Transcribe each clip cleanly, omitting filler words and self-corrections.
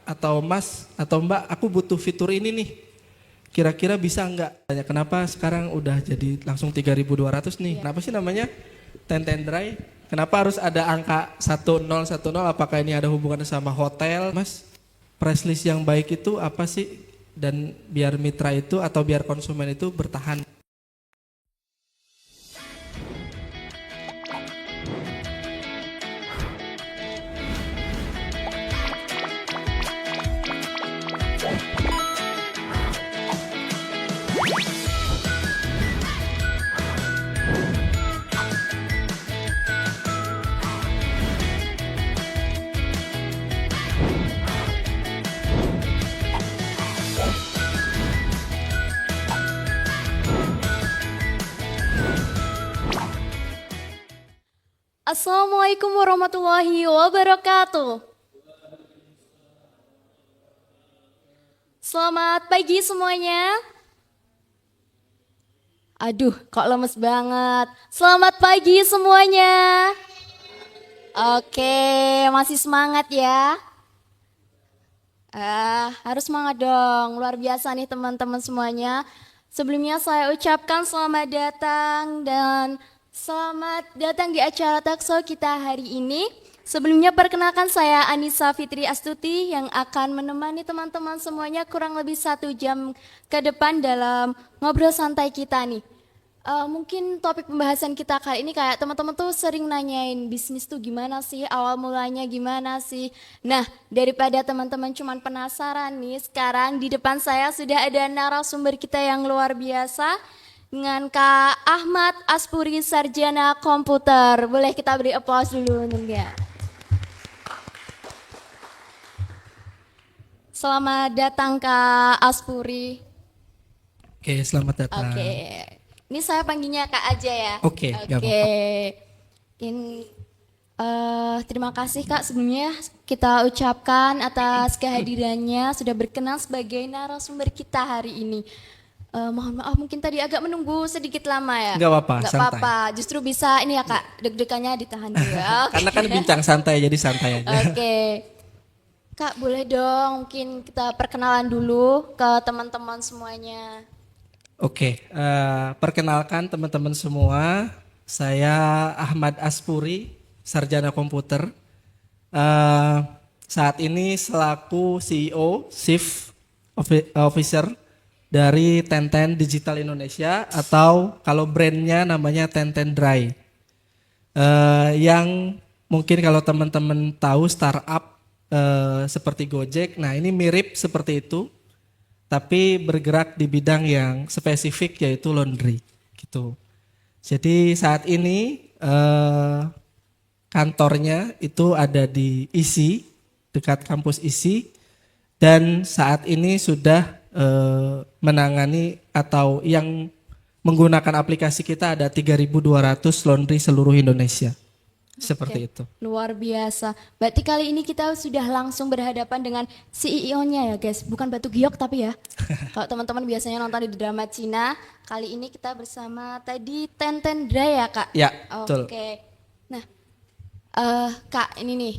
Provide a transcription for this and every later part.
atau Mas atau Mbak, aku butuh fitur ini nih. Kira-kira bisa nggak? Tanya kenapa sekarang udah jadi langsung 3.200 nih. Kenapa sih namanya Tenten Dry? Kenapa harus ada angka 1010? Apakah ini ada hubungannya sama hotel? Mas, price list yang baik itu apa sih? Dan biar mitra itu atau biar konsumen itu bertahan. Assalamualaikum warahmatullahi wabarakatuh. Selamat pagi semuanya. Aduh, kok lemes banget. Selamat pagi semuanya. Oke, masih semangat ya? Harus semangat dong. Luar biasa nih teman-teman semuanya. Sebelumnya saya ucapkan selamat datang dan selamat datang di acara Talkshow kita hari ini. Sebelumnya perkenalkan saya Anissa Fitri Astuti yang akan menemani teman-teman semuanya kurang lebih 1 jam ke depan dalam ngobrol santai kita nih. Mungkin topik pembahasan kita kali ini kayak teman-teman tuh sering nanyain bisnis tuh gimana sih, awal mulanya gimana sih. Nah, daripada teman-teman cuman penasaran nih, sekarang di depan saya sudah ada narasumber kita yang luar biasa dengan Kak Ahmad Aspuri, Sarjana Komputer. Boleh kita beri applause dulu enggak? Selamat datang Kak Aspuri. Oke, selamat datang. Oke. Ini saya panggilnya Kak aja ya. Oke, nggak Oke. Terima kasih Kak sebelumnya kita ucapkan atas kehadirannya sudah berkenan sebagai narasumber kita hari ini. Mohon maaf mungkin tadi agak menunggu sedikit lama ya. Nggak apa-apa, Nggak santai. apa-apa. Justru bisa ini ya Kak, deg-degannya ditahan dulu. Oke. Karena kan bincang santai, jadi santai aja. Oke. Kak boleh dong mungkin kita perkenalan dulu ke teman-teman semuanya. Oke, perkenalkan teman-teman semua, saya Ahmad Aspuri, Sarjana Komputer. Saat ini selaku CEO, Chief Officer dari Tenten Digital Indonesia atau kalau brandnya namanya Tenten Dry. Yang mungkin kalau teman-teman tahu startup seperti Gojek, nah ini mirip seperti itu. Tapi bergerak di bidang yang spesifik yaitu laundry gitu. Jadi saat ini kantornya itu ada di ISI, dekat kampus ISI, dan saat ini sudah menangani atau yang menggunakan aplikasi kita ada 3.200 laundry seluruh Indonesia. Seperti itu. Luar biasa. Berarti kali ini kita sudah langsung berhadapan dengan CEO-nya ya guys. Bukan Batu Giok tapi ya. Kalau teman-teman biasanya nonton di drama Cina, kali ini kita bersama tadi Tenten Dry ya Kak? Ya, betul. Oke. Nah, Kak ini nih,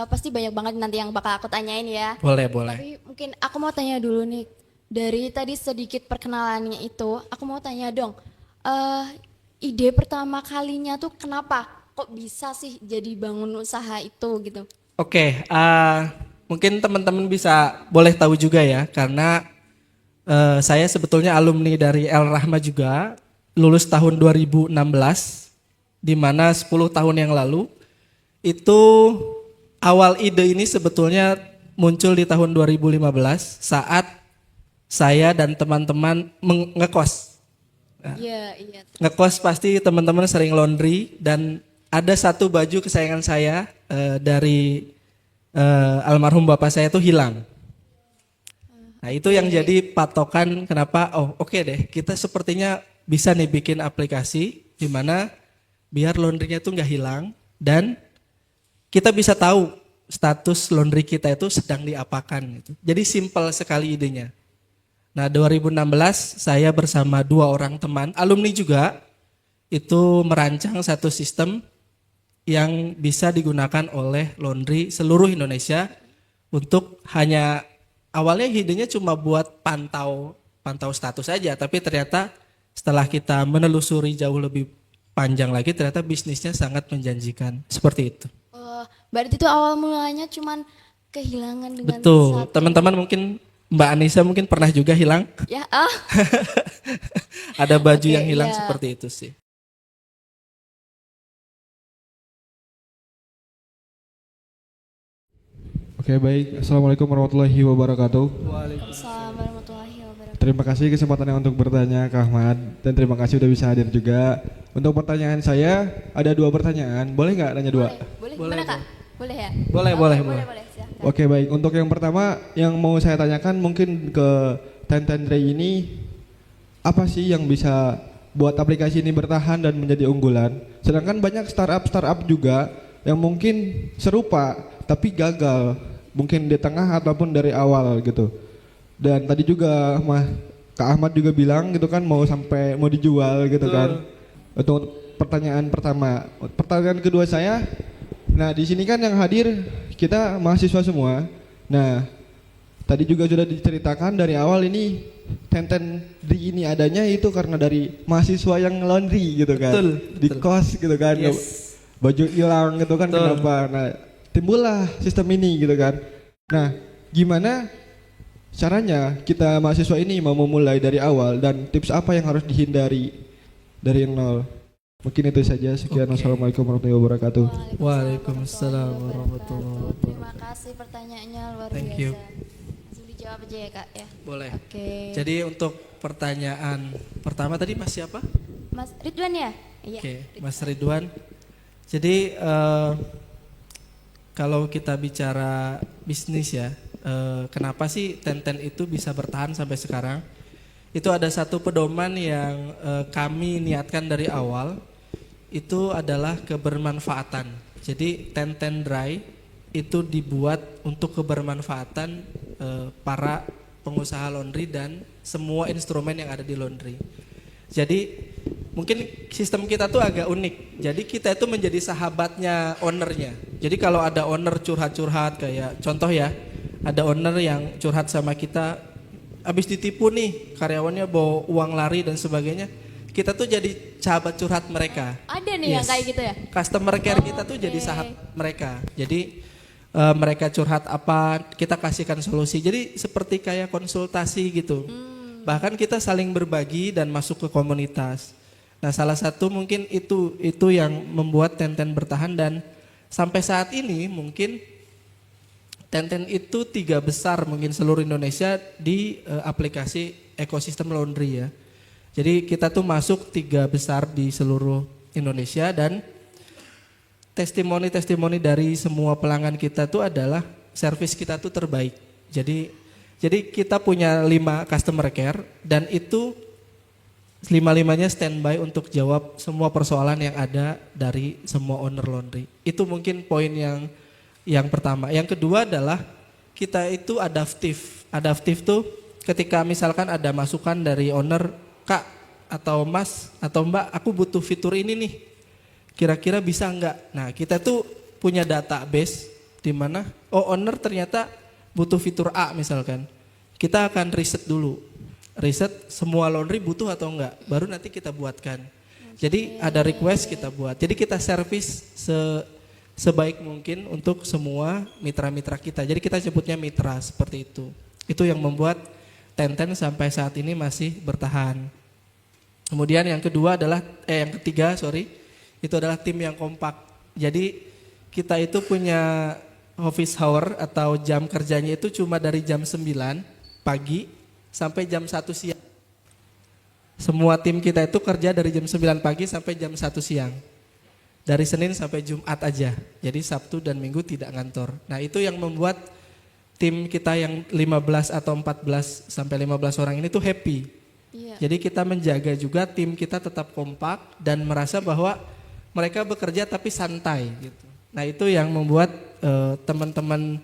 pasti banyak banget nanti yang bakal aku tanyain ya. Boleh, boleh. Tapi mungkin aku mau tanya dulu nih. Dari tadi sedikit perkenalannya itu, aku mau tanya dong. Ide pertama kalinya tuh kenapa? Kok bisa sih jadi bangun usaha itu gitu? Oke, mungkin teman-teman bisa boleh tahu juga ya, karena saya sebetulnya alumni dari El Rahma juga, lulus tahun 2016, di mana 10 tahun yang lalu, itu awal ide ini sebetulnya muncul di tahun 2015 saat saya dan teman-teman ngekos. Iya, iya. Ngekos pasti teman-teman sering laundry dan ada satu baju kesayangan saya dari almarhum bapak saya itu hilang. Nah itu yang jadi patokan kenapa oke deh kita sepertinya bisa nih bikin aplikasi di mana biar laundrynya itu nggak hilang dan kita bisa tahu status laundry kita itu sedang diapakan. Gitu. Jadi simpel sekali idenya. Nah 2016 saya bersama 2 orang teman alumni juga itu merancang satu sistem yang bisa digunakan oleh laundry seluruh Indonesia untuk hanya awalnya idenya cuma buat pantau status aja, tapi ternyata setelah kita menelusuri jauh lebih panjang lagi ternyata bisnisnya sangat menjanjikan. Seperti itu. Oh, berarti itu awal mulanya cuman kehilangan dengan Betul. satu. Teman-teman mungkin Mbak Anissa mungkin pernah juga hilang. Ya, Ada baju Oke, yang hilang iya. seperti itu sih. Oke, baik. Assalamualaikum warahmatullahi wabarakatuh. Waalaikumsalam warahmatullahi wabarakatuh. Terima kasih kesempatannya untuk bertanya, Kak Ahmad. Dan terima kasih udah bisa hadir juga. Untuk pertanyaan saya, ada 2 pertanyaan. Boleh nggak nanya 2? Boleh, Boleh, gimana Kak? Boleh ya? Boleh, Oke, boleh. boleh, silahkan. Oke, baik. Untuk yang pertama, yang mau saya tanyakan mungkin ke Tenten Ray ini, apa sih yang bisa buat aplikasi ini bertahan dan menjadi unggulan? Sedangkan banyak startup juga yang mungkin serupa, tapi gagal. Mungkin di tengah ataupun dari awal gitu. Dan tadi juga Kak Ahmad juga bilang gitu kan mau dijual gitu kan. Untuk pertanyaan pertama. Pertanyaan kedua saya, nah di sini kan yang hadir kita mahasiswa semua. Nah, tadi juga sudah diceritakan dari awal ini Tenten di ini adanya itu karena dari mahasiswa yang laundry gitu kan. Betul, Di betul. kos gitu kan. Yes. Baju hilang gitu kan, Betul. kenapa? Nah, timbullah sistem ini gitu kan. Nah, gimana caranya kita mahasiswa ini mau memulai dari awal dan tips apa yang harus dihindari dari nol? Mungkin itu saja. Sekian. Oke. Wassalamualaikum warahmatullahi wabarakatuh. Waalaikumsalam warahmatullahi wabarakatuh. Terima kasih pertanyaannya luar Thank biasa. you. Langsung dijawab aja ya Kak ya. Boleh. Oke. Jadi untuk pertanyaan pertama tadi Mas siapa? Mas Ridwan ya? Iya. Oke, Mas Ridwan. Jadi kalau kita bicara bisnis ya, kenapa sih Tenten itu bisa bertahan sampai sekarang? Itu ada satu pedoman yang kami niatkan dari awal, itu adalah kebermanfaatan. Jadi Tenten Dry itu dibuat untuk kebermanfaatan para pengusaha laundry dan semua instrumen yang ada di laundry. Jadi mungkin sistem kita tuh agak unik. Jadi kita itu menjadi sahabatnya ownernya. Jadi kalau ada owner curhat-curhat kayak contoh ya, ada owner yang curhat sama kita, habis ditipu nih karyawannya bawa uang lari dan sebagainya. Kita tuh jadi sahabat curhat mereka. Ada nih yang Yes. kayak gitu ya? Customer care kita tuh jadi sahabat mereka. Jadi mereka curhat apa, kita kasihkan solusi. Jadi seperti kayak konsultasi gitu. Bahkan kita saling berbagi dan masuk ke komunitas. Nah, salah satu mungkin itu yang membuat Tenten bertahan dan sampai saat ini mungkin Tenten itu 3 besar mungkin seluruh Indonesia di aplikasi ekosistem laundry ya. Jadi kita tuh masuk 3 besar di seluruh Indonesia dan testimoni-testimoni dari semua pelanggan kita tuh adalah servis kita tuh terbaik. Jadi kita punya 5 customer care dan itu 5-5-nya standby untuk jawab semua persoalan yang ada dari semua owner laundry. Itu mungkin poin yang pertama. Yang kedua adalah kita itu adaptif. Adaptif tuh ketika misalkan ada masukan dari owner, Kak atau Mas atau Mbak, aku butuh fitur ini nih. Kira-kira bisa enggak? Nah, kita tuh punya database di mana owner ternyata butuh fitur A misalkan. Kita akan riset dulu. Riset semua laundry butuh atau enggak, baru nanti kita buatkan. Jadi ada request kita buat. Jadi kita servis sebaik mungkin untuk semua mitra-mitra kita. Jadi kita sebutnya mitra seperti itu. Itu yang membuat Tenten sampai saat ini masih bertahan. Kemudian yang ketiga, itu adalah tim yang kompak. Jadi kita itu punya office hour atau jam kerjanya itu cuma dari jam 9 pagi sampai jam 1 siang. Semua tim kita itu kerja dari jam 9 pagi sampai jam 1 siang. Dari Senin sampai Jumat aja. Jadi Sabtu dan Minggu tidak ngantor. Nah, itu yang membuat tim kita yang 15 atau 14 sampai 15 orang ini tuh happy. Iya. Jadi kita menjaga juga tim kita tetap kompak dan merasa bahwa mereka bekerja tapi santai gitu. Nah, itu yang membuat teman-teman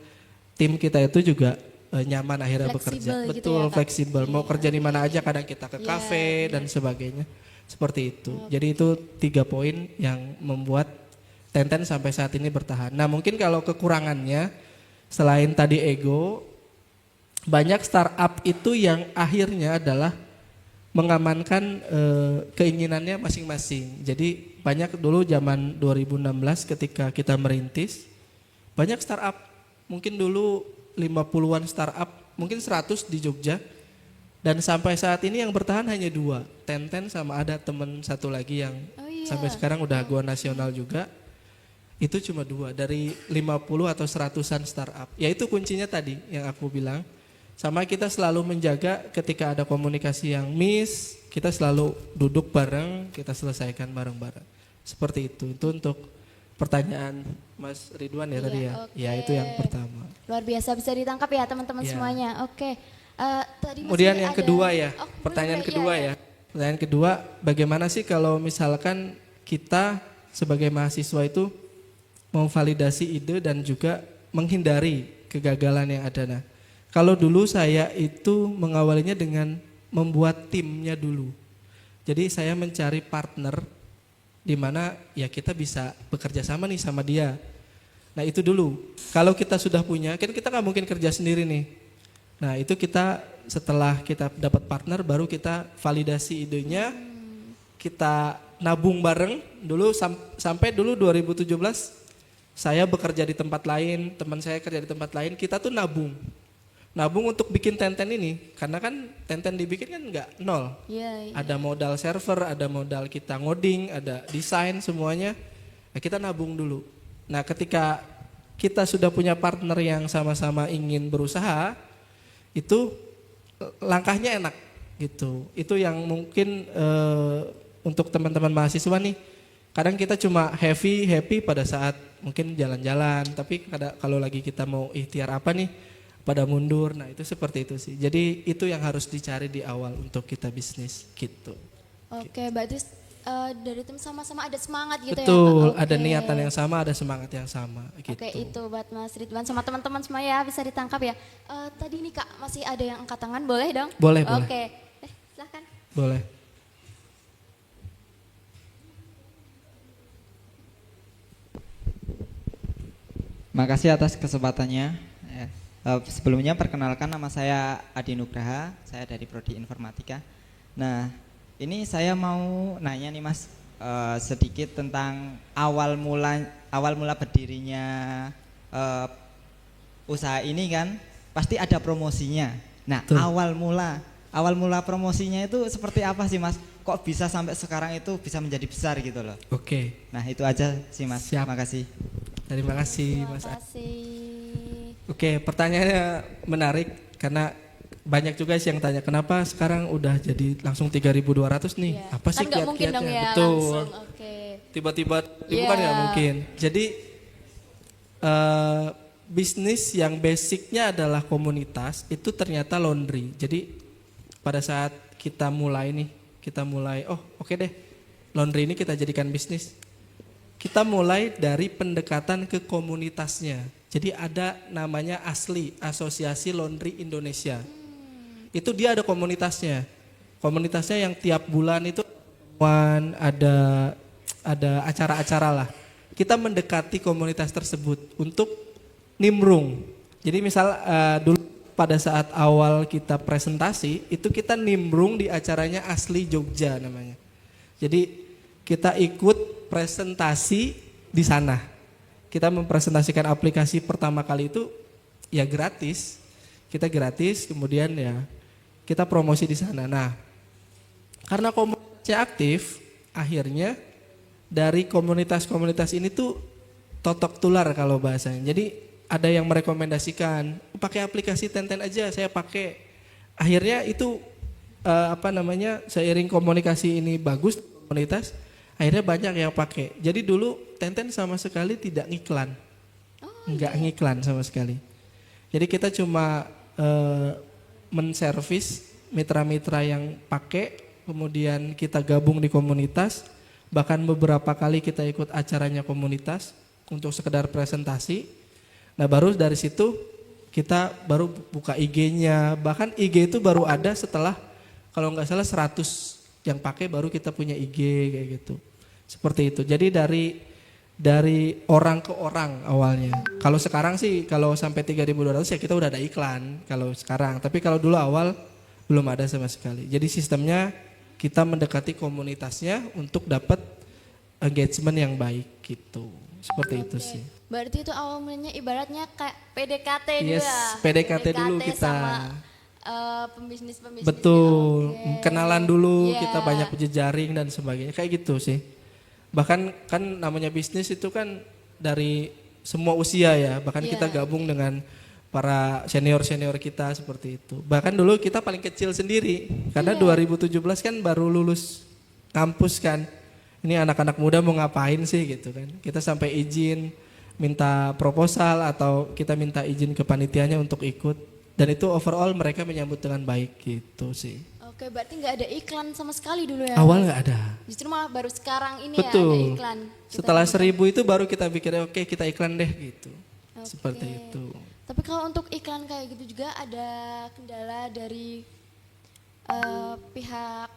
tim kita itu juga nyaman akhirnya bekerja. Fleksibel gitu Betul, ya, Kak? fleksibel. Mau Iya. kerja di mana aja, kadang kita ke Iya, kafe iya. dan sebagainya. Seperti itu. Jadi itu 3 poin yang membuat Tenten sampai saat ini bertahan. Nah, mungkin kalau kekurangannya selain tadi ego, banyak startup itu yang akhirnya adalah mengamankan keinginannya masing-masing. Jadi banyak dulu zaman 2016 ketika kita merintis, banyak startup, mungkin dulu 50-an startup, mungkin 100 di Jogja. Dan sampai saat ini yang bertahan hanya 2, Tenten sama ada teman satu lagi yang sampai sekarang udah go nasional juga. Itu cuma 2 dari 50 atau 100-an startup. Ya itu kuncinya tadi yang aku bilang. Sama kita selalu menjaga ketika ada komunikasi yang miss, kita selalu duduk bareng, kita selesaikan bareng-bareng. Seperti itu. Itu untuk pertanyaan Mas Ridwan ya tadi ya. Oke. Ya itu yang pertama. Luar biasa, bisa ditangkap ya teman-teman Iya. semuanya. Oke. Tadi Kemudian masih yang ada- kedua ya, Oh, pertanyaan boleh, kedua iya, ya. Pertanyaan kedua, bagaimana sih kalau misalkan kita sebagai mahasiswa itu memvalidasi ide dan juga menghindari kegagalan yang ada. Nah, kalau dulu saya itu mengawalinya dengan membuat timnya dulu. Jadi saya mencari partner di mana ya kita bisa bekerja sama nih sama dia. Nah itu dulu. Kalau kita sudah punya, kan kita nggak mungkin kerja sendiri nih. Nah itu kita setelah kita dapat partner baru kita validasi idenya, kita nabung bareng dulu sampai dulu 2017 saya bekerja di tempat lain, teman saya kerja di tempat lain, kita tuh nabung untuk bikin Tenten ini, karena kan Tenten dibikin kan nggak nol, Iya, iya. ada modal server, ada modal kita ngoding, ada desain semuanya, nah, kita nabung dulu. Nah ketika kita sudah punya partner yang sama-sama ingin berusaha, itu langkahnya enak gitu. Itu yang mungkin untuk teman-teman mahasiswa nih, kadang kita cuma happy pada saat mungkin jalan-jalan, tapi kalau lagi kita mau ikhtiar apa nih, pada mundur. Nah itu seperti itu sih. Jadi itu yang harus dicari di awal untuk kita bisnis gitu. Oke, berarti dari tim sama-sama ada semangat gitu ya Betul, Kak? ada Oke. niatan yang sama, ada semangat yang sama gitu. Oke, itu buat Mas Ridwan sama teman-teman semua ya, bisa ditangkap ya. Tadi nih Kak, masih ada yang angkat tangan, boleh dong? Boleh, boleh. Oke, silahkan. Boleh. Makasih atas kesempatannya. Sebelumnya perkenalkan, nama saya Adi Nugraha, saya dari Prodi Informatika. Nah, ini saya mau nanya nih Mas, sedikit tentang awal mula berdirinya usaha ini kan, pasti ada promosinya. Nah, Betul. awal mula promosinya itu seperti apa sih Mas? Kok bisa sampai sekarang itu bisa menjadi besar gitu loh? Oke, Nah, itu aja sih Mas. Siap. Makasih. terima kasih Terima Mas. kasih. Oke, pertanyaannya menarik karena banyak juga sih yang tanya kenapa sekarang udah jadi langsung 3.200 nih. Iya. Apa sih Kan nggak mungkin dong kiat-kiatnya? ya Betul. langsung. Oke. Tiba-tiba Iya. kan nggak mungkin. Jadi bisnis yang basicnya adalah komunitas itu ternyata laundry. Jadi pada saat kita mulai, oh oke deh, laundry ini kita jadikan bisnis. Kita mulai dari pendekatan ke komunitasnya. Jadi ada namanya ASLI, Asosiasi Laundry Indonesia. Itu dia ada komunitasnya. Komunitasnya yang tiap bulan itu ada acara-acara lah. Kita mendekati komunitas tersebut untuk nimbrung. Jadi misal dulu pada saat awal kita presentasi itu kita nimbrung di acaranya Asli Jogja namanya. Jadi kita ikut presentasi di sana. Kita mempresentasikan aplikasi pertama kali itu ya gratis. Kita gratis, kemudian ya kita promosi di sana. Nah, karena komunitasnya aktif, akhirnya dari komunitas-komunitas ini tuh totok tular kalau bahasanya. Jadi ada yang merekomendasikan pakai aplikasi Tenten aja, saya pakai. Akhirnya itu seiring komunikasi ini bagus komunitas, akhirnya banyak yang pakai. Jadi dulu Tenten sama sekali tidak ngiklan, nggak ngiklan sama sekali. Jadi kita cuma menservis mitra-mitra yang pakai, kemudian kita gabung di komunitas. Bahkan beberapa kali kita ikut acaranya komunitas untuk sekedar presentasi. Nah baru dari situ kita baru buka IG-nya. Bahkan IG itu baru ada setelah kalau nggak salah 100 yang pakai baru kita punya IG kayak gitu. Seperti itu. Jadi dari dari orang ke orang awalnya. Kalau sekarang sih kalau sampai 3.200 ya kita udah ada iklan kalau sekarang. Tapi kalau dulu awal belum ada sama sekali. Jadi sistemnya kita mendekati komunitasnya untuk dapat engagement yang baik gitu. Seperti itu sih. Berarti itu awalnya ibaratnya kayak PDKT Yes, dulu ya. PDKT dulu kita. Sama pembisnis-pembisnis. Betul, Oke. kenalan dulu, Iya. kita banyak berjejaring dan sebagainya, kayak gitu sih. Bahkan kan namanya bisnis itu kan dari semua usia ya, bahkan Iya. kita gabung dengan para senior-senior kita seperti itu. Bahkan dulu kita paling kecil sendiri, karena Iya. 2017 kan baru lulus kampus kan. Ini anak-anak muda mau ngapain sih gitu kan. Kita sampai izin, minta proposal atau kita minta izin ke panitianya untuk ikut. Dan itu overall mereka menyambut dengan baik gitu sih. Oke, berarti nggak ada iklan sama sekali dulu ya? Awal nggak ada. Justru malah baru sekarang ini ya ada Betul. iklan. Setelah 1.000 itu baru kita pikir oke kita iklan deh gitu. Oke. Seperti itu. Tapi kalau untuk iklan kayak gitu juga ada kendala dari pihak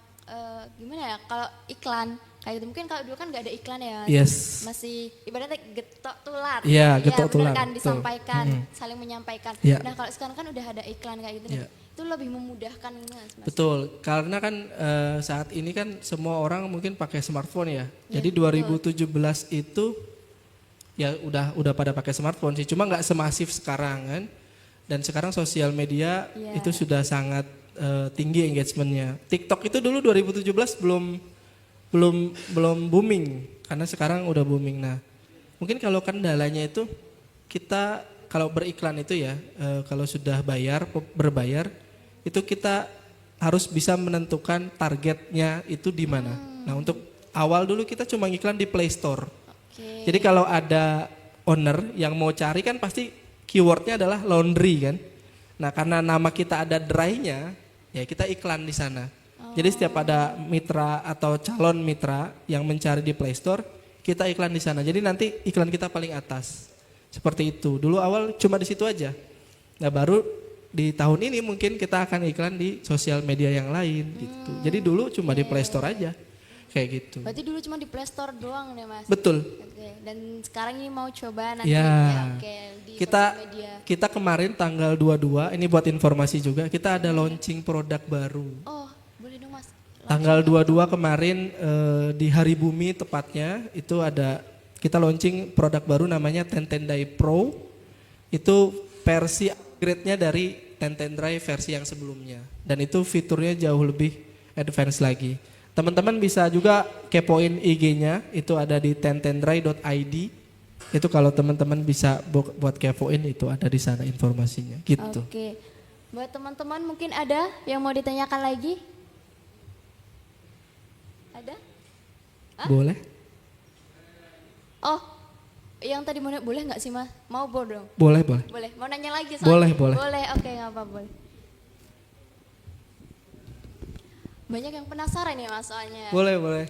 gimana ya? Kalau iklan kayak gitu mungkin kalau dulu kan nggak ada iklan ya. Yes. Masih ibaratnya getok tular. Iya, getok bener tular, kan betul. disampaikan, saling menyampaikan. Iya. Nah, kalau sekarang kan udah ada iklan kayak gitu Iya. nih. Itu lebih memudahkan ini Mas. Betul. Karena kan saat ini kan semua orang mungkin pakai smartphone ya. Jadi 2017 itu ya udah pada pakai smartphone sih. Cuma nggak semasif sekarang kan. Dan sekarang sosial media Iya. itu sudah sangat tinggi engagementnya. TikTok itu dulu 2017 belum booming karena sekarang udah booming. Nah, mungkin kalau kendalanya itu kita kalau beriklan itu ya kalau sudah berbayar itu kita harus bisa menentukan targetnya itu di mana. Nah, untuk awal dulu kita cuma iklan di Play Store. Oke. Jadi kalau ada owner yang mau cari kan pasti keywordnya adalah laundry kan. Nah, karena nama kita ada dry-nya, ya kita iklan di sana. Jadi setiap ada mitra atau calon mitra yang mencari di Play Store, kita iklan di sana. Jadi nanti iklan kita paling atas. Seperti itu. Dulu awal cuma di situ aja. Nah, baru di tahun ini mungkin kita akan iklan di sosial media yang lain gitu. Jadi dulu cuma di Play Store aja. Kayak gitu. Berarti dulu cuma di Play Store doang nih Mas. Betul. Oke. Dan sekarang ini mau coba nanti Ya. oke di Kita sosial media. kita kemarin tanggal 22 ini buat informasi juga kita ada launching produk baru. Oh, boleh dong Mas. Tanggal 22 kemarin di Hari Bumi tepatnya itu ada kita launching produk baru namanya Tendai Pro. Itu versi upgrade-nya dari Tendai versi yang sebelumnya. Dan itu fiturnya jauh lebih advance lagi. Teman-teman bisa juga kepoin IG-nya, itu ada di tentendrai.id. Itu kalau teman-teman bisa buat kepoin itu ada di sana informasinya gitu. Oke. Buat teman-teman mungkin ada yang mau ditanyakan lagi? Ada? Boleh? Oh, yang tadi mau boleh nggak sih Mas? Mau dong? Boleh, boleh. Boleh. Mau nanya lagi Boleh, boleh. Boleh, oke nggak apa boleh. Banyak yang penasaran ya Mas soalnya. Boleh, boleh.